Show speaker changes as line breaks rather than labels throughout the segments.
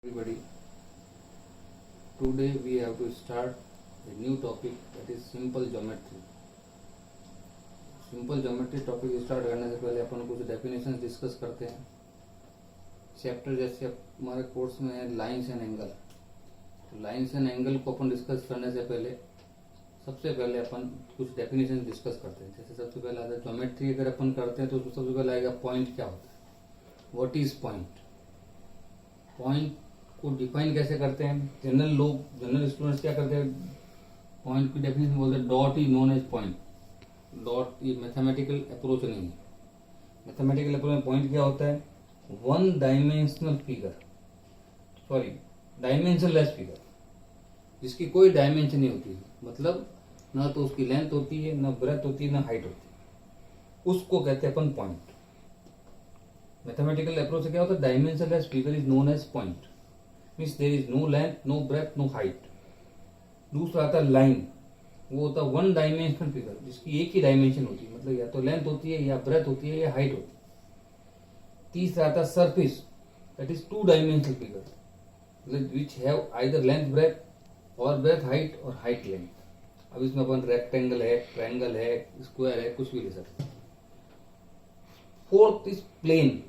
Everybody, today we have to start a new topic, that is simple geometry. Simple geometry topic start करने से पहले अपन कुछ definitions discuss करते हैं. Chapter जैसे हमारे कोर्स में है lines and angle. Lines and angle को अपन डिस्कस करने से पहले सबसे पहले अपन कुछ डेफिनेशन डिस्कस करते हैं. जैसे सबसे पहले आता है ज्योमेट्री. अगर अपन करते हैं तो उसमें सबसे पहले आएगा पॉइंट क्या होता है, व्हाट इज पॉइंट. पॉइंट को डिफाइन कैसे करते हैं. जनरल स्टूडेंट्स क्या करते हैं, पॉइंट की डेफिनेशन बोलते हैं dot is known as point. Dot ये मैथमेटिकल अप्रोच नहीं है. मैथमेटिकल अप्रोच में पॉइंट क्या होता है, one dimensional figure, sorry dimensionless figure, जिसकी कोई डायमेंशन नहीं होती है. मतलब ना तो उसकी लेंथ होती है, ना ब्रेथ होती है, ना हाइट होती है. उसको कहते हैं अपन पॉइंट. मैथमेटिकल अप्रोच से क्या होता है, dimensionless figure is known as point. Means there is no length, no breadth, no height. दूसरा आता है लाइन. वो होता है वन डायमेंशनल फिगर, जिसकी एक ही डायमेंशन होती है. मतलब या तो लेंथ होती है, या ब्रेथ होती है, या हाइट होती है. तीसरा आता है surface, that is two dimensional figure which have either length breadth और ब्रेथ हाइट और हाइट लेंथ. अब इसमें अपन रेक्टेंगल है, ट्रायंगल है, स्क्वायर है, कुछ भी ले सकते हैं. Fourth is plane,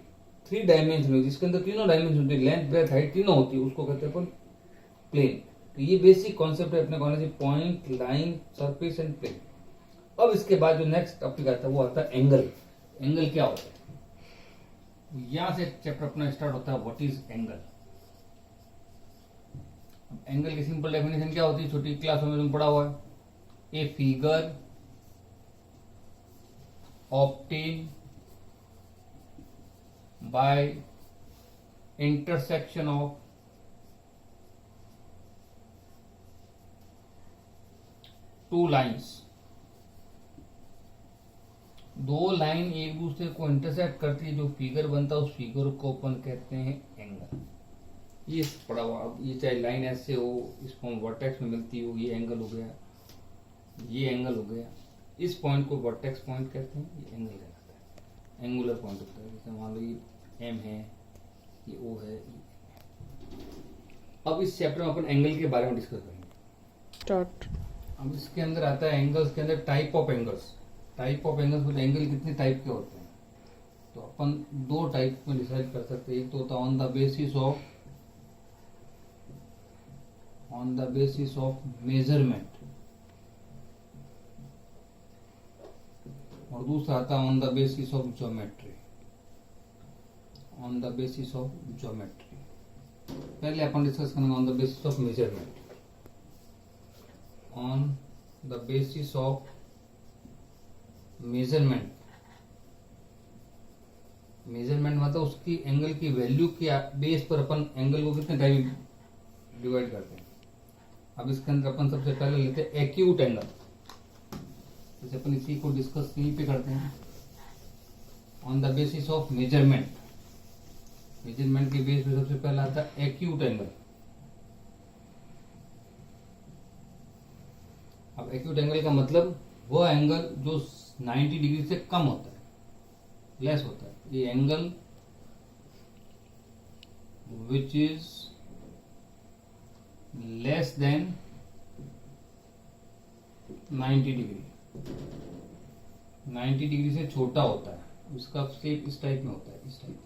three dimension, जिसके अंदर तीनों डायमेंशन होती है, लेंथ ब्रेथ हाइट तीनों होती है, उसको कहते हैं अपन प्लेन. तो ये बेसिक कॉन्सेप्ट है अपने college, point, line, surface and plane. अब इसके बाद जो नेक्स्ट टॉपिक आता है वो आता है एंगल. एंगल क्या होता है, यहां से चैप्टर अपना स्टार्ट होता है, व्हाट इज एंगल. एंगल की सिंपल डेफिनेशन क्या होती है, छोटी क्लासों में तुम पढ़ा हुआ है. A figure obtain by intersection of two lines. दो लाइन एक दूसरे को इंटरसेक्ट करती है, जो फिगर बनता है उस फिगर को अपन कहते हैं एंगल. ये पड़ा हुआ. अब ये चाहे लाइन ऐसे हो, इसको हम वर्टेक्स में मिलती हो, ये एंगल हो गया, ये एंगल हो गया. इस पॉइंट को वर्टेक्स पॉइंट कहते हैं, ये एंगल कहलाता है, एंगुलर पॉइंट होता है. जैसे मान लो ये एम है, ये ओ है. अब इस चैप्टर में अपन एंगल के बारे में डिस्कस करेंगे.
स्टार्ट.
अब इसके अंदर आता है एंगल्स के अंदर type of angles. Type of angles मतलब एंगल कितने टाइप के होते हैं, तो अपन दो टाइप में डिसाइड कर सकते हैं. एक तो होता है on the basis of measurement, और दूसरा आता है on the basis of geometry. On the basis of geometry पहले अपन डिस्कस करेंगे on the basis of measurement. On the basis of measurement, measurement मतलब उसकी एंगल की वैल्यू के बेस पर अपन एंगल को कितने टाइप डिवाइड करते हैं. अब इसके अंदर अपन सबसे पहले लेते हैं एक्यूट एंगल. जैसे अपन इसी को डिस्कस यहीं पे करते हैं. On the basis of measurement, measurement के बेस पे सबसे पहला आता है एक्यूट एंगल. अब एक्यूट एंगल का मतलब वह एंगल जो 90 डिग्री से कम होता है, लेस होता है. ये angle which is less than 90 degree, 90 degree से छोटा होता है. उसका शेप इस टाइप में होता है, इस टाइप.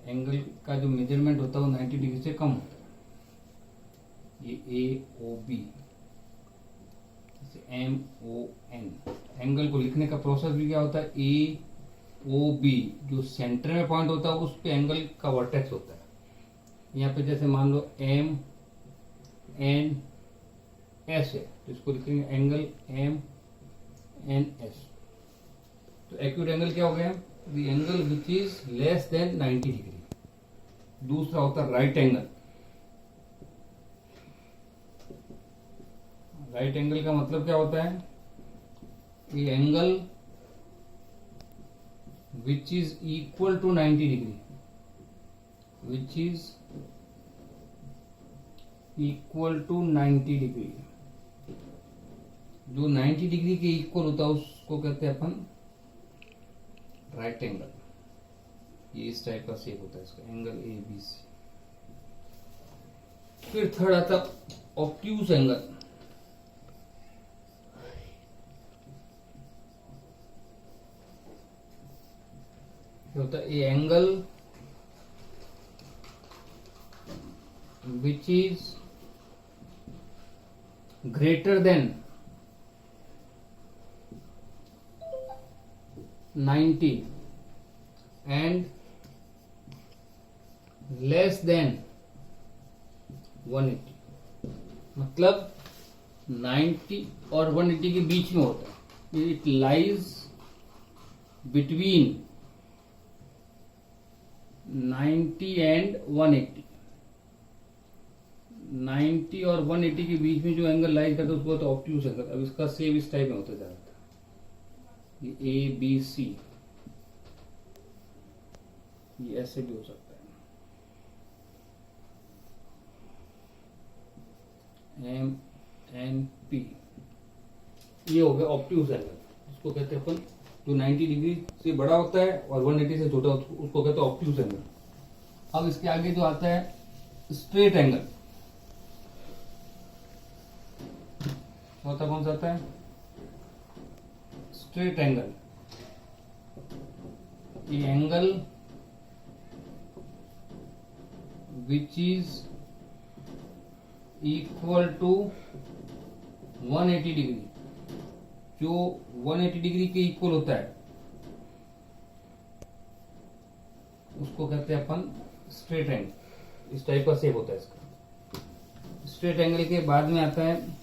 एंगल का जो मेजरमेंट होता है वो 90 डिग्री से कम होता है. ये A O B, M O N. Angle को लिखने का प्रोसेस भी क्या होता है, ए ओ बी, जो सेंटर में पॉइंट होता है उस पे एंगल का वर्टेक्स होता है. यहाँ पे जैसे मान लो एम एन एस है, तो इसको लिखेंगे एंगल एम एन एस. तो एक्यूट एंगल क्या हो गया, the angle which is less than 90 degree. दूसरा होता है राइट एंगल. राइट एंगल का मतलब क्या होता है, ये angle which is equal to 90 degree, which is equal to 90 degree. जो 90 डिग्री के इक्वल होता है उसको कहते हैं अपन राइट एंगल. ये इस टाइप का शेप होता है इसका, एंगल ए बी सी. फिर थर्ड आता ऑब्ट्यूज एंगल। होता है A angle which is greater than 90 and less than 180। मतलब 90 और 180 के बीच में होता है। It lies between 90 and 180। 90 और 180 के बीच में जो एंगल लाइज करता है उसको तो ऑब्ट्यूज एंगल। अब इसका सेव इस टाइप में होता जाता है, ये ए बी सी, ये ऐसे भी हो सकता है, एम एन पी। ये हो गया ऑब्ट्यूज एंगल, इसको कहते हैं अपन जो 90 डिग्री से बड़ा होता है और 180 से छोटा होता है उसको कहते हैं ऑब्ट्यूज एंगल। अब इसके आगे जो आता है स्ट्रेट एंगल, चौथा कौन सा आता है? Straight angle. ये angle which is equal to 180 degree, जो 180 डिग्री के इक्वल होता है उसको कहते हैं अपन स्ट्रेट एंगल। इस टाइप का शेप होता है इसका। स्ट्रेट एंगल के बाद में आता है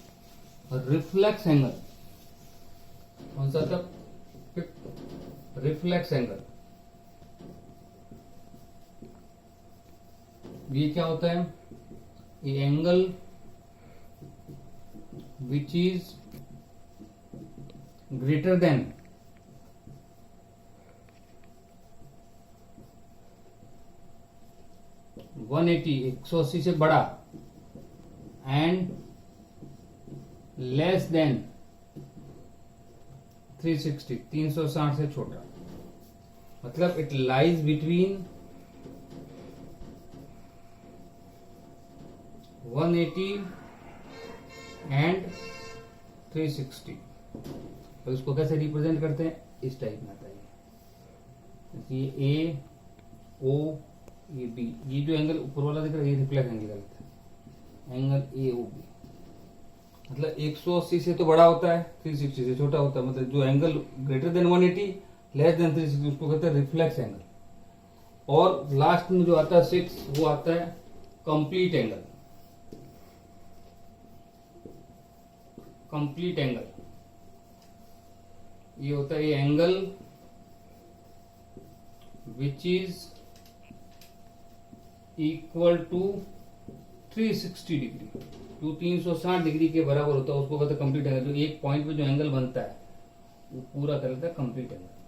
रिफ्लेक्स एंगल। कौन सा था? Reflex angle. ये क्या होता है? ये angle which is greater than 180 से बड़ा एंड लेस देन 360 से छोटा। मतलब इट लाइज बिटवीन 180 एंड 360। तो इसको कैसे रिप्रेजेंट करते हैं? इस टाइप में आता है। ये ए ओ ये बी, ये जो एंगल ऊपर वाला दिख रहा है ये रिफ्लेक्स एंगल कहलाता है। एंगल ए ओ बी मतलब 180 से तो बड़ा होता है, 360 से छोटा होता है। मतलब जो angle greater than 180 less than 360 उसको कहते हैं रिफ्लेक्स एंगल। और लास्ट में जो आता है 6 वो आता है कंप्लीट एंगल। कंप्लीट एंगल ये होता है ये angle which is equal to 360 degree, जो 360 डिग्री के बराबर होता है उसको कहते हैं कंप्लीट एंगल। जो एक पॉइंट पे जो एंगल बनता है वो पूरा कहलाता है कंप्लीट एंगल।